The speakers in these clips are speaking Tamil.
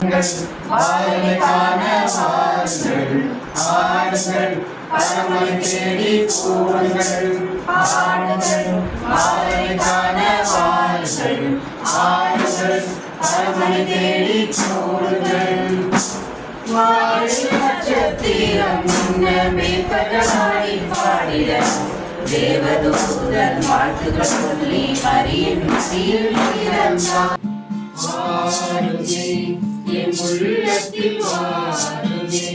வாருங்கள் ஆளுமைக்கான வாருங்கள் ஆடுங்கள் பரமனை தேடி கூடுங்கள் ஆடுங்கள் ஆளுமைக்கான வாருங்கள் ஆடுங்கள் பரமனை தேடி கூடுங்கள் நட்சத்திரம் முன்னமே பகவானை பாடிட தேவதூதன் வாழ்த்துகள் சொல்லி மரியின் மடியில் பிறந்தார். வாருமே என் உள்ளத்தில் வாருமே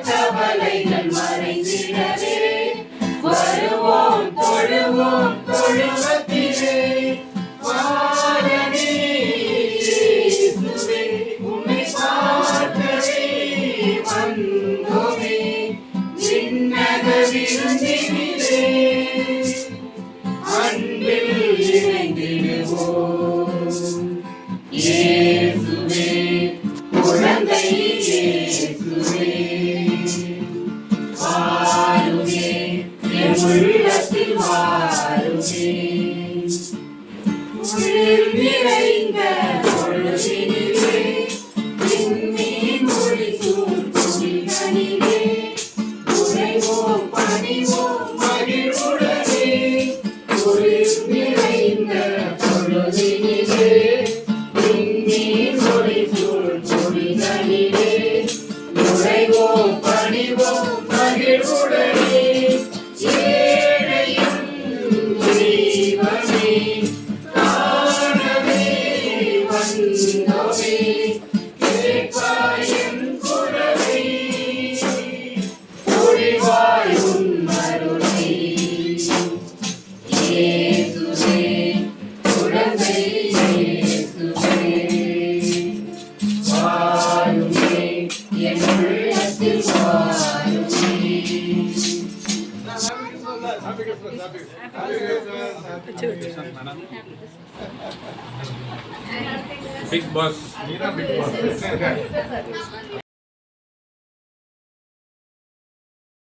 கவலைகள் மறைந்திடவே வருவோம் தொழுவோம் தொழுவத்திலே வாழவே உன்னை பார்த்தவே வந்தோமே விண்ணக விருந்தினிலே அன்பில் இணைந்திடுவோம் இயேசுவே குழந்தை இயேசுவே வாருமே என் உள்ளத்தில் வாருமே உயிர் நிறைந்த பொழுதினிலே விண்மீன் ஒளிக்கும் துளிகளிலே உறைவோம் பணிவோம் மகிழ்வுடனே உயிர் நிறைந்த பொழுதினிலே விண்மீன் ஒளிக்கும் துளிகளிலே உறைவோம் பணிவோம் மகிழ்வுடனே ஏழையும் ஜீவனே காணவே வந்தோமே கேட்பாயின் குரலை பொழிவாய் உன்னருளை இயேசுவே குழந்தை இயேசுவே வாருமே என் உள்ளத்தில் வாருமே. Big boss.